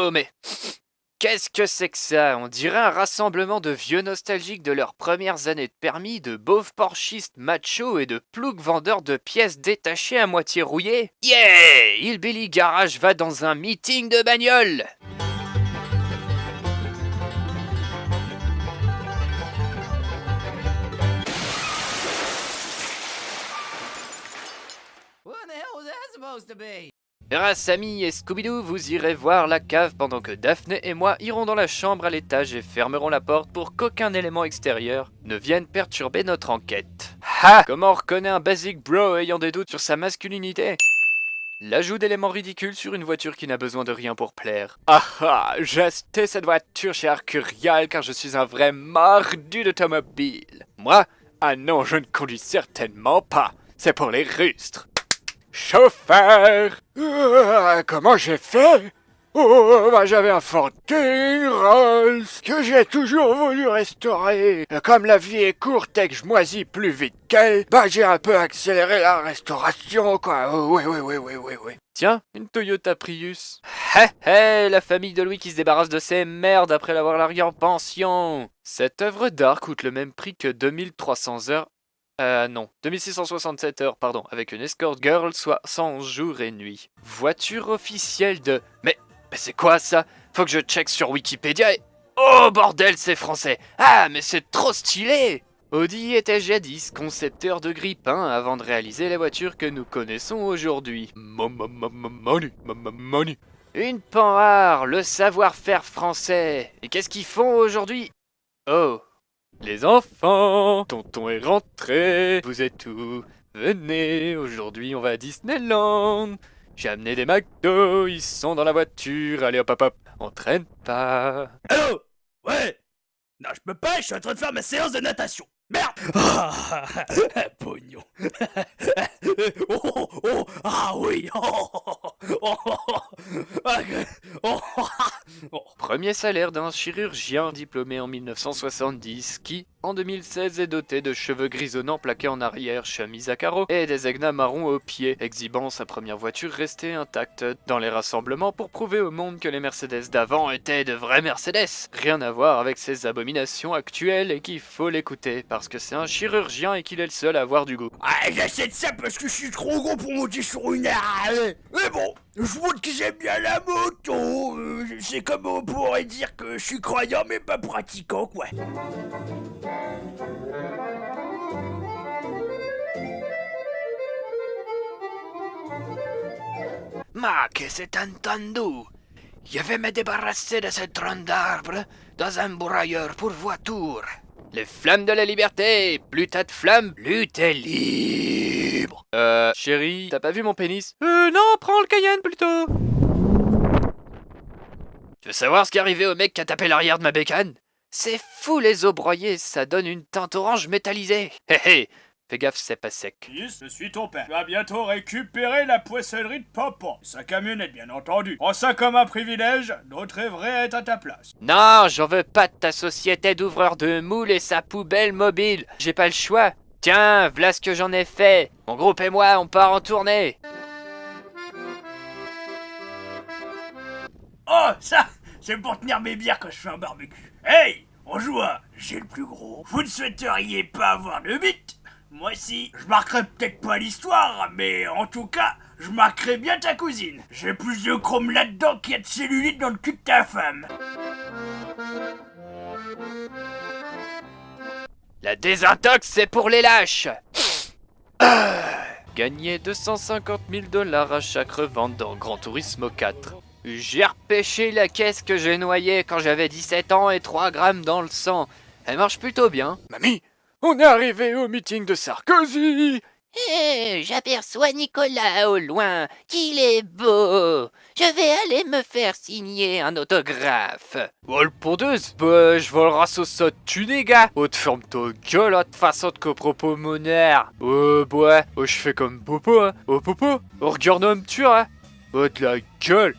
Oh mais... Qu'est-ce que c'est que ça? On dirait un rassemblement de vieux nostalgiques de leurs premières années de permis, de beaufs porchistes machos et de ploucs vendeurs de pièces détachées à moitié rouillées. Yeah! Hillbilly Garage va dans un meeting de bagnole! What the hell was that supposed to be? Sammy et Scooby-Doo, vous irez voir la cave pendant que Daphné et moi irons dans la chambre à l'étage et fermerons la porte pour qu'aucun élément extérieur ne vienne perturber notre enquête. Ha! Comment on reconnaît un basic bro ayant des doutes sur sa masculinité? L'ajout d'éléments ridicules sur une voiture qui n'a besoin de rien pour plaire. Ah ah! J'ai acheté cette voiture chez Arcurial car je suis un vrai mordu d'automobile. Moi? Ah non, je ne conduis certainement pas. C'est pour les rustres. Chauffeur! Comment j'ai fait? Oh, bah j'avais un Ford King Rolls que j'ai toujours voulu restaurer. Comme la vie est courte et que je moisis plus vite qu'elle, bah j'ai un peu accéléré la restauration, quoi. Oh, oui. Tiens, une Toyota Prius. Hé, la famille de Louis qui se débarrasse de ses merdes après l'avoir largué en pension. Cette œuvre d'art coûte le même prix que 2300 heures. Non, 2667 heures, pardon, avec une escort girl, soit 100 jours et nuits. Voiture officielle de... Mais c'est quoi ça? Faut que je check sur Wikipédia et... Oh bordel, c'est français! Ah, mais c'est trop stylé! Audi était jadis concepteur de grippin avant de réaliser les voitures que nous connaissons aujourd'hui. Une pan rare, le savoir-faire français. Et qu'est-ce qu'ils font aujourd'hui? Oh... Les enfants, tonton est rentré, vous êtes où? Venez, aujourd'hui on va à Disneyland. J'ai amené des McDo, ils sont dans la voiture, allez hop, on traîne pas. Allô? Ouais? Non, je peux pas, je suis en train de faire ma séance de natation. Merde! Pognon. Ah oui! Premier salaire d'un chirurgien diplômé en 1970 qui, en 2016, est doté de cheveux grisonnants plaqués en arrière, chemise à carreaux et des aignas marrons aux pieds, exhibant sa première voiture restée intacte dans les rassemblements pour prouver au monde que les Mercedes d'avant étaient de vrais Mercedes. Rien à voir avec ces abominations actuelles et qu'il faut l'écouter parce que c'est un chirurgien et qu'il est le seul à avoir du goût. Ah, j'achète ça parce que je suis trop gros pour monter sur une arme. Mais bon, je montre que j'aime bien la moto. C'est comme on pourrait dire que je suis croyant mais pas pratiquant, quoi. Ma, que c'est entendu? Je vais me débarrasser de ce tronc d'arbre dans un broyeur pour voiture. Les flammes de la liberté! Plus t'as de flammes, plus t'es libre! Chérie, t'as pas vu mon pénis? Non, prends le Cayenne plutôt! Tu veux savoir ce qui est arrivé au mec qui a tapé l'arrière de ma bécane? C'est fou les os broyés, ça donne une teinte orange métallisée! Hé, fais gaffe, c'est pas sec. Fils, je suis ton père. Tu vas bientôt récupérer la poissonnerie de papa. Sa camionnette, bien entendu. Prends ça comme un privilège, d'autres rêveraient être à ta place. Non, j'en veux pas de ta société d'ouvreur de moules et sa poubelle mobile. J'ai pas le choix. Tiens, v'là ce que j'en ai fait. Mon groupe et moi, on part en tournée. Oh, ça, c'est pour tenir mes bières quand je fais un barbecue. Hey, on joue à j'ai le plus gros. Vous ne souhaiteriez pas avoir de bite? Moi si, je marquerai peut-être pas l'histoire, mais en tout cas, je marquerai bien ta cousine. J'ai plus de chrome là-dedans qu'il y a de cellulite dans le cul de ta femme. La désintox, c'est pour les lâches. Gagner 250 000 $ à chaque revente dans Gran Turismo 4. J'ai repêché la caisse que j'ai noyée quand j'avais 17 ans et 3 grammes dans le sang. Elle marche plutôt bien. Mamie, on est arrivé au meeting de Sarkozy. J'aperçois Nicolas au loin, qu'il est beau. Je vais aller me faire signer un autographe. Oh le pondeuse, bah je volera sauce tu les gars. Oh te ferme ta gueule, de façon de propos monnaie. Oh bah, oh je fais comme Popo hein. Oh Popo, oh regarde un me tuer hein. Oh de la gueule.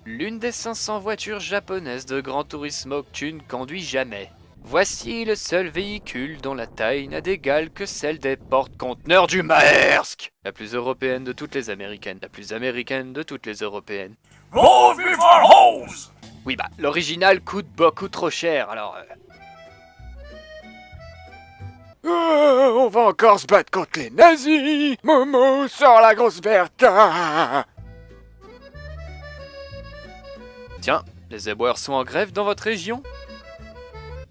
L'une des 500 voitures japonaises de Gran Turismo que tu ne conduis jamais. Voici le seul véhicule dont la taille n'a d'égal que celle des porte-conteneurs du Maersk. La plus européenne de toutes les américaines, la plus américaine de toutes les européennes. Rose before hose! Oui bah, l'original coûte beaucoup trop cher, alors... On va encore se battre contre les nazis. Momo, sors la grosse Bertha. Tiens, les éboueurs sont en grève dans votre région?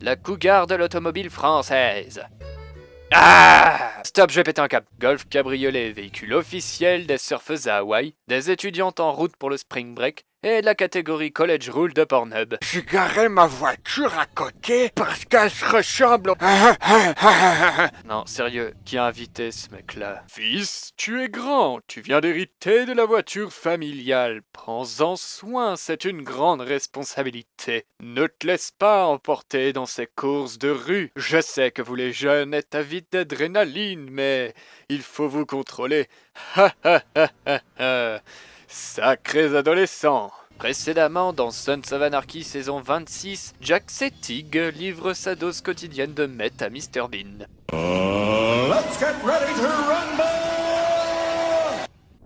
La cougar de l'automobile française. Ah! Stop, je vais péter un câble. Golf cabriolet, véhicule officiel des surfeuses à Hawaï, des étudiantes en route pour le spring break et de la catégorie College Rule de Pornhub. J'ai garé ma voiture à côté parce qu'elle se ressemble. Non, sérieux, qui a invité ce mec-là? Fils, tu es grand, tu viens d'hériter de la voiture familiale. Prends-en soin, c'est une grande responsabilité. Ne te laisse pas emporter dans ces courses de rue. Je sais que vous les jeunes êtes avides d'adrénaline, mais il faut vous contrôler. Ha ha ha ha ha. Sacrés adolescents. Précédemment, dans Sons of Anarchy saison 26, Jack Settig livre sa dose quotidienne de meth à Mr Bean.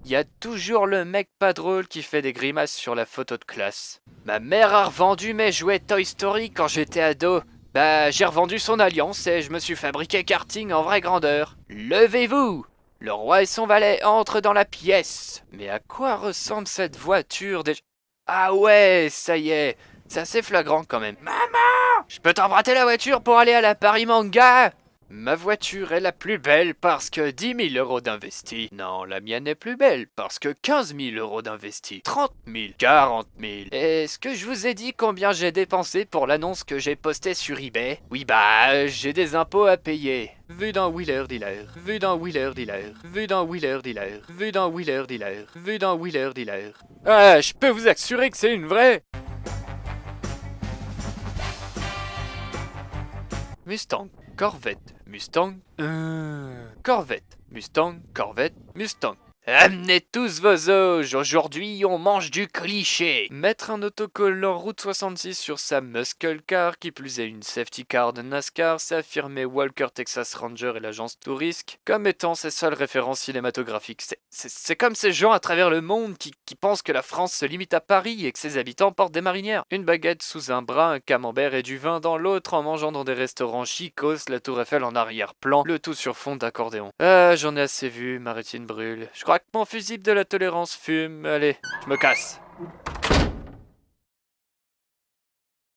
Il y a toujours le mec pas drôle qui fait des grimaces sur la photo de classe. Ma mère a revendu mes jouets Toy Story quand j'étais ado. Bah, j'ai revendu son alliance et je me suis fabriqué karting en vraie grandeur. Levez-vous! Le roi et son valet entrent dans la pièce. Mais à quoi ressemble cette voiture déjà? Ah ouais, ça y est, c'est assez flagrant quand même. Maman! Je peux t'emprunter la voiture pour aller à la Paris Manga? Ma voiture est la plus belle parce que 10 000 euros d'investis. Non, la mienne est plus belle parce que 15 000 euros d'investis. 30 000, 40 000. Est-ce que je vous ai dit combien j'ai dépensé pour l'annonce que j'ai postée sur eBay? Oui bah, j'ai des impôts à payer. Vu dans Wheeler Dealer, vu dans Wheeler Dealer, vu dans Wheeler Dealer, vu dans Wheeler Dealer, vu dans Wheeler Dealer. Ah, je peux vous assurer que c'est une vraie. Mustang, Corvette, Mustang, Corvette, Mustang, Corvette, Mustang. Amenez tous vos auges, aujourd'hui on mange du cliché. Mettre un autocollant Route 66 sur sa muscle car, qui plus est une safety car de NASCAR, c'est affirmer Walker Texas Ranger et l'agence Tourist comme étant ses seules références cinématographiques. C'est comme ces gens à travers le monde qui pensent que la France se limite à Paris et que ses habitants portent des marinières. Une baguette sous un bras, un camembert et du vin dans l'autre en mangeant dans des restaurants chicos, la tour Eiffel en arrière-plan, le tout sur fond d'accordéon. Ah, j'en ai assez vu, ma rétine brûle. Je crois que mon fusible de la tolérance fume. Allez, je me casse.